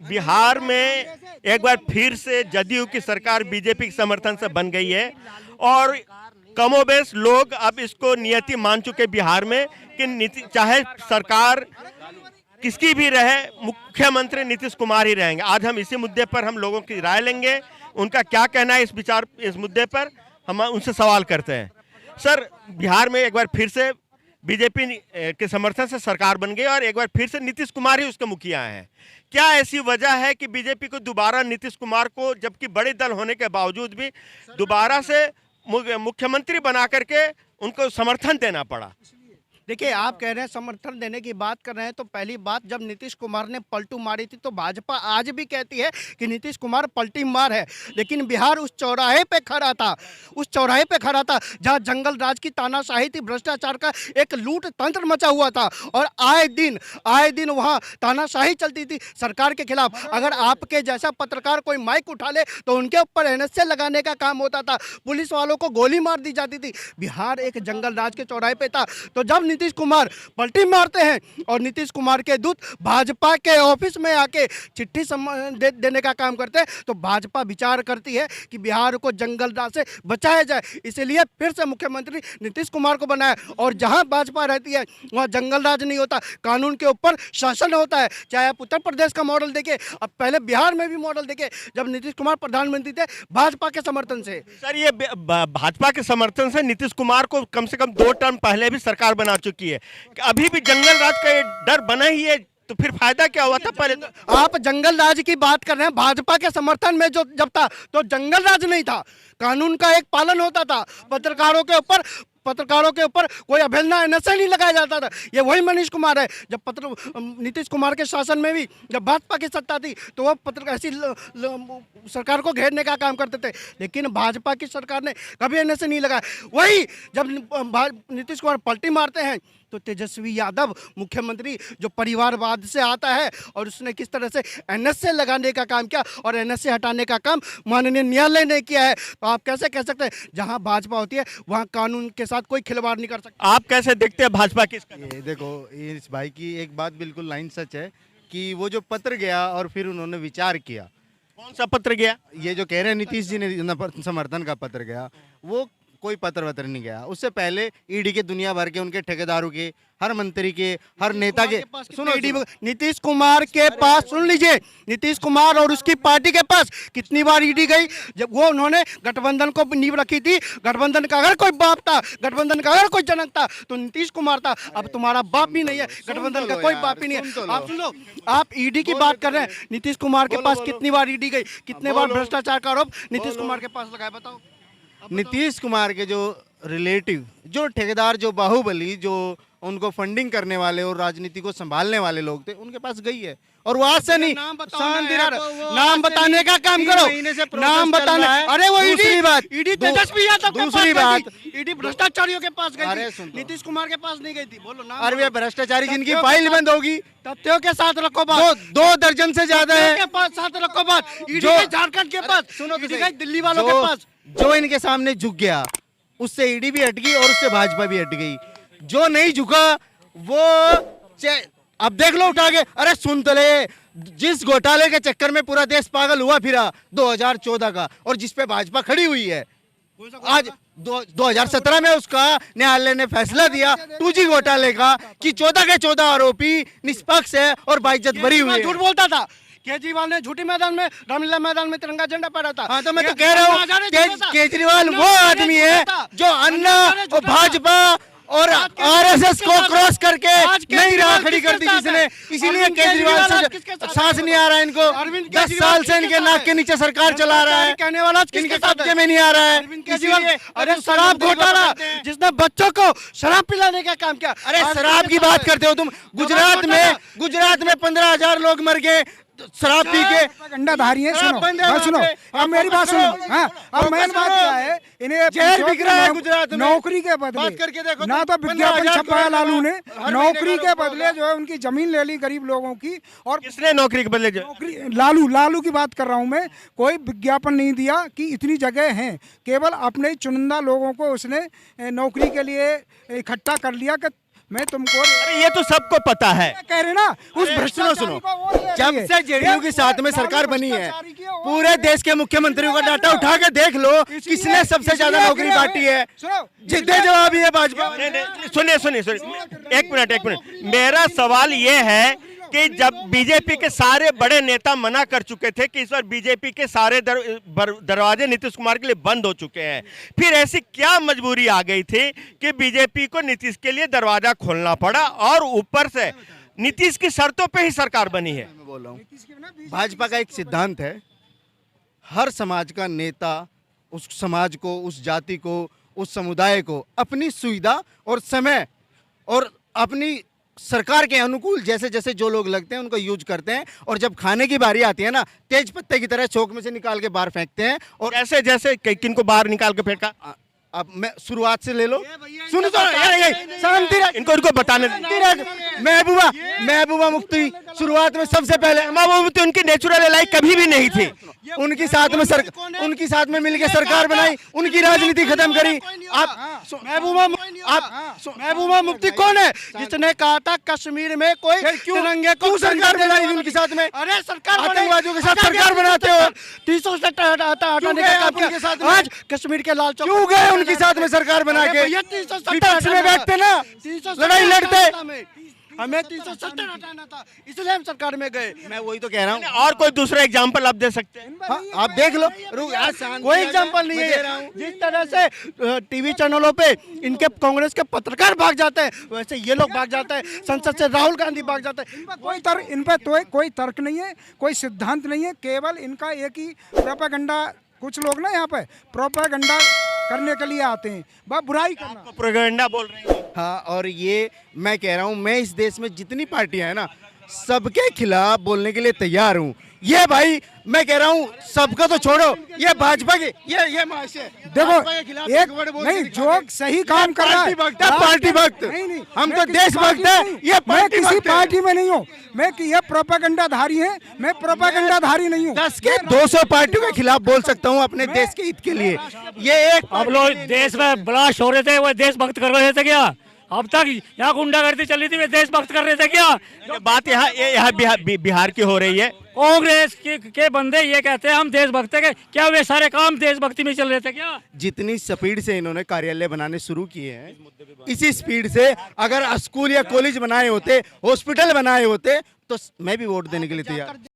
बिहार में एक बार फिर से जदयू की सरकार बीजेपी के समर्थन से बन गई है और कमोबेश लोग अब इसको नियति मान चुके बिहार में कि चाहे सरकार किसकी भी रहे, मुख्यमंत्री नीतीश कुमार ही रहेंगे। आज हम इसी मुद्दे पर हम लोगों की राय लेंगे, उनका क्या कहना है इस मुद्दे पर हम उनसे सवाल करते हैं। सर, बिहार में एक बार फिर से बीजेपी के समर्थन से सरकार बन गई और एक बार फिर से नीतीश कुमार ही उसके मुखिया हैं। क्या ऐसी वजह है कि बीजेपी को दोबारा नीतीश कुमार को, जबकि बड़े दल होने के बावजूद भी, दोबारा से मुख्यमंत्री बना करके उनको समर्थन देना पड़ा? देखिए, आप कह रहे हैं समर्थन देने की बात कर रहे हैं, तो पहली बात, जब नीतीश कुमार ने पलटू मारी थी तो भाजपा आज भी कहती है कि नीतीश कुमार पलटी मार है, लेकिन बिहार उस चौराहे पे खड़ा था, जहां जंगल राज की तानाशाही थी, भ्रष्टाचार का एक लूट तंत्र मचा हुआ था और आए दिन वहां तानाशाही चलती थी सरकार के खिलाफ। अगर आपके जैसा पत्रकार कोई माइक उठा ले तो उनके ऊपर एनएसए लगाने का काम होता था, पुलिस वालों को गोली मार दी जाती थी। बिहार एक जंगल राज के चौराहे पे था। तो जब नीतीश कुमार पलटी मारते हैं और नीतीश कुमार के दूत भाजपा के ऑफिस में आके चिट्ठी देने का काम करते हैं, तो भाजपा विचार करती है कि बिहार को जंगल राज से बचाया जाए, इसलिए फिर से मुख्यमंत्री नीतीश कुमार को बनाया। और जहां भाजपा रहती है वहां जंगल राज नहीं होता, कानून के ऊपर शासन होता है। चाहे आप उत्तर प्रदेश का मॉडल देखिए, अब पहले बिहार में भी मॉडल देखिए, जब नीतीश कुमार प्रधानमंत्री थे भाजपा के समर्थन से। सर, ये भाजपा के समर्थन से नीतीश कुमार को कम से कम 2 टर्म पहले भी सरकार बना चुकी है, अभी भी जंगल राज का ये डर बना ही है, तो फिर फायदा क्या हुआ था? पहले तो आप जंगल राज की बात कर रहे हैं, भाजपा के समर्थन में जो जब था तो जंगल राज नहीं था, कानून का एक पालन होता था, पत्रकारों के ऊपर कोई अवहेलना एनएसए नहीं लगाया जाता था। ये वही मनीष कुमार है, जब नीतीश कुमार के शासन में भी जब भाजपा की सत्ता थी तो वह ऐसी सरकार को घेरने का काम करते थे, लेकिन भाजपा की सरकार ने कभी एनएसए नहीं लगाया। वही जब नीतीश कुमार पलटी मारते हैं तो तेजस्वी यादव मुख्यमंत्री जो परिवारवाद से आता है, और उसने किस तरह से एनएसए लगाने का काम किया और एनएसए हटाने का काम माननीय न्यायालय ने किया है। तो आप कैसे कह सकते हैं जहां भाजपा होती है वहां कानून के साथ कोई खिलवाड़ नहीं कर सकता? आप कैसे देखते हैं भाजपा की? ये देखो, इस भाई की एक बात बिल्कुल लाइन सच है कि वो जो पत्र गया और फिर उन्होंने विचार किया। कौन सा पत्र गया? ये जो कह रहे हैं नीतीश जी ने समर्थन का पत्र गया, वो कोई पत्र वत्र नहीं गया। उससे पहले ईडी के दुनिया भर के उनके ठेकेदारों के, हर मंत्री के, हर नेता के, सुनो, नीतीश कुमार के पास, सुन लीजिए, नीतीश कुमार और उसकी पार्टी के पास कितनी बार ईडी गई। जब वो उन्होंने गठबंधन को नींव रखी थी, गठबंधन का अगर कोई बाप था, गठबंधन का अगर कोई जनक था तो नीतीश कुमार था। अब तुम्हारा बाप भी नहीं है, गठबंधन का कोई बाप ही नहीं है। आप सुन लो, आप ईडी की बात कर रहे हैं, नीतीश कुमार के पास कितनी बार ईडी गई, कितने बार भ्रष्टाचार का आरोप नीतीश कुमार के पास लगाया, बताओ? नीतीश कुमार के जो रिलेटिव, जो ठेकेदार, जो बाहुबली, जो उनको फंडिंग करने वाले और राजनीति को संभालने वाले लोग थे, उनके पास गई है। और वो आज से नहीं, नाम बताने का काम करो, नाम बताना। अरे वो दूसरी बात, ईडी तेजस्वी यादव के दूसरी बात, ईडी भ्रष्टाचारियों के पास गई थी, नीतीश कुमार के पास नहीं गई थी। बोलो नाम। अरे भ्रष्टाचारी जिनकी फाइल बंद होगी, तथ्यों के साथ रखो बात। 2 दर्जन से ज्यादा है के पास साथ रखो बात। ईडी के झारखंड के पास, सुनो, दिल्ली वालों के पास। जो इनके सामने झुक गया उससे ईडी भी हट गई और उससे भाजपा भी हट गई। जो नहीं झुका वो अब देख लो उठा के। अरे सुन तो ले, जिस घोटाले के चक्कर में पूरा देश पागल हुआ फिरा 2014 का, और जिस पे भाजपा खड़ी हुई है, आज 2017 में उसका न्यायालय ने फैसला दिया 2G घोटाले का कि 14 के 14 आरोपी निष्पक्ष है और बाइज्जत बरी हुई है। झूठ बोलता था केजरीवाल ने, झूठी मैदान में, रामलीला मैदान में तिरंगा झंडा फहरा था। हाँ, तो मैं तो कह रहा हूँ केजरीवाल वो आदमी है जो अन्ना और भाजपा और आरएसएस को क्रॉस करके नई राह खड़ी कर दी जिसने, इसीलिए केजरीवाल से सांस नहीं आ रहा है इनको। 10 साल से इनके नाक के नीचे सरकार चला रहा है, कहने वाला इनके कब्जे में नहीं आ रहा है। अरे शराब घोटाला, जिसने बच्चों को शराब पिलाने का काम किया। अरे शराब की बात करते हो तुम। गुजरात में 15,000 लोग मर गए शराब पी के। अंडाधारी है। सुनो, अब मेरी बात सुनो। हाँ, अब मेन बात क्या है, इन्हें जहर बिक रहा है गुजरात में। नौकरी के बदले ना तो विज्ञापन छपाया लालू ने, नौकरी के बदले जो है उनकी जमीन ले ली गरीब लोगों की। और किसने नौकरी के बदले? लालू की बात कर रहा हूँ मैं। कोई विज्ञापन नहीं दिया कि इतनी जगह हैं, केवल अपने चुनिंदा लोगों को उसने नौकरी के लिए इकट्ठा कर लिया कि मैं तुमको अरे ये तो सबको पता है। कह रहे ना उस सुनो भ्रष्टाचारी को वोट दे जब रही है। से जेडीयू के साथ में सरकार बनी है, पूरे देश के मुख्यमंत्रियों का डाटा उठा के देख लो, किसने सबसे ज्यादा नौकरी बांटी है। सुनो, जितने जवाब ये भाजपा। नहीं, सुनिए, एक मिनट। मेरा सवाल ये है कि जब बीजेपी के सारे बड़े नेता मना कर चुके थे कि इस बार बीजेपी के सारे दरवाजे नीतीश कुमार के लिए बंद हो चुके हैं, फिर ऐसी क्या मजबूरी आ गई थी कि बीजेपी को नीतीश के लिए दरवाजा खोलना पड़ा, और ऊपर से नीतीश की शर्तों पे ही सरकार बनी है। मैं बोल रहा हूँ, भाजपा का एक सिद्धांत है, हर समाज का नेता उस समाज को, उस जाति को, उस समुदाय को अपनी सुविधा और समय और अपनी सरकार के अनुकूल जैसे जैसे जो लोग लगते हैं उनको यूज करते हैं, और जब खाने की बारी आती है ना, तेज पत्ते की तरह चौक में से निकाल के बाहर फेंकते हैं। और ऐसे जैसे किनको बाहर निकाल के फेंका, अब मैं शुरुआत से ले लो, सुनो तो, शांति रख, इनको बताने महबूबा मुफ्ती शुरुआत में सबसे पहले, महबूबा मुफ्ती उनकी नेचुरल लाइफ कभी भी नहीं थी। उनकी साथ में मिलकर सरकार बनाई, उनकी राजनीति खत्म करी। आप महबूबा मुफ्ती कौन है जिसने कहा था कश्मीर में कोई तिरंगे को क्यों सरकार बनाई उनके साथ में? अरे सरकार आतंकवादियों के साथ सरकार बनाते हो। 370 हटाने का काम उनके किया। साथ में? आज कश्मीर के लाल चौक क्यों गए उनके साथ में सरकार बना के? विपक्ष में बैठते ना, लड़ाई लड़ते। हमें 370 हटाना था, इसलिए हम सरकार में गए। मैं वही तो कह रहा हूँ। और कोई दूसरा एग्जाम्पल आप दे सकते हैं? हाँ, आप देख लो, कोई एग्जाम्पल नहीं है। जिस तरह से टीवी चैनलों पे इनके कांग्रेस के पत्रकार भाग जाते हैं, वैसे ये लोग भाग जाते हैं, संसद से राहुल गांधी भाग जाते हैं। कोई तर्क, इन पर तो कोई तर्क नहीं है, कोई सिद्धांत नहीं है, केवल इनका एक ही प्रोपेगेंडा। कुछ लोग ना यहाँ पे प्रोपेगेंडा करने के लिए आते हैं, बस बुराई करना। प्रोपेगेंडा बोल रहे हैं। हाँ, और ये मैं कह रहा हूँ, मैं इस देश में जितनी पार्टियां हैं ना, सबके खिलाफ बोलने के लिए तैयार हूँ। ये भाई मैं कह रहा हूँ, सबका तो छोड़ो, ये भाजपा के ये देखो, एक नहीं जो सही काम कर रहा है, पार्टी भक्त, नहीं, हम मैं तो किसी देशभक्त पार्टी हैं, में नहीं, ये मैं पार्टी किसी भक्त हैं। पार्टी में नहीं हूँ, मैं कि ये प्रोपेगेंडाधारी है, मैं प्रोपेगेंडाधारी नहीं हूँ। 10 के 200 पार्टियों के खिलाफ बोल सकता हूँ अपने देश के हित के लिए। ये एक अब लोग देश में ब्लास्ट हो रहे थे, वो देशभक्त कर रहे थे क्या? अब तक यहाँ गुंडागर्दी चल रही थी, वे देशभक्त कर रहे थे क्या? ये बात यहाँ बिहार की हो रही है। कांग्रेस के बंदे ये कहते हैं हम देशभक्त है, क्या वे सारे काम देशभक्ति में चल रहे थे क्या? जितनी स्पीड से इन्होंने कार्यालय बनाने शुरू किए हैं, इसी स्पीड से अगर स्कूल या कॉलेज बनाए होते, हॉस्पिटल बनाए होते, तो मैं भी वोट देने के लिए तैयार।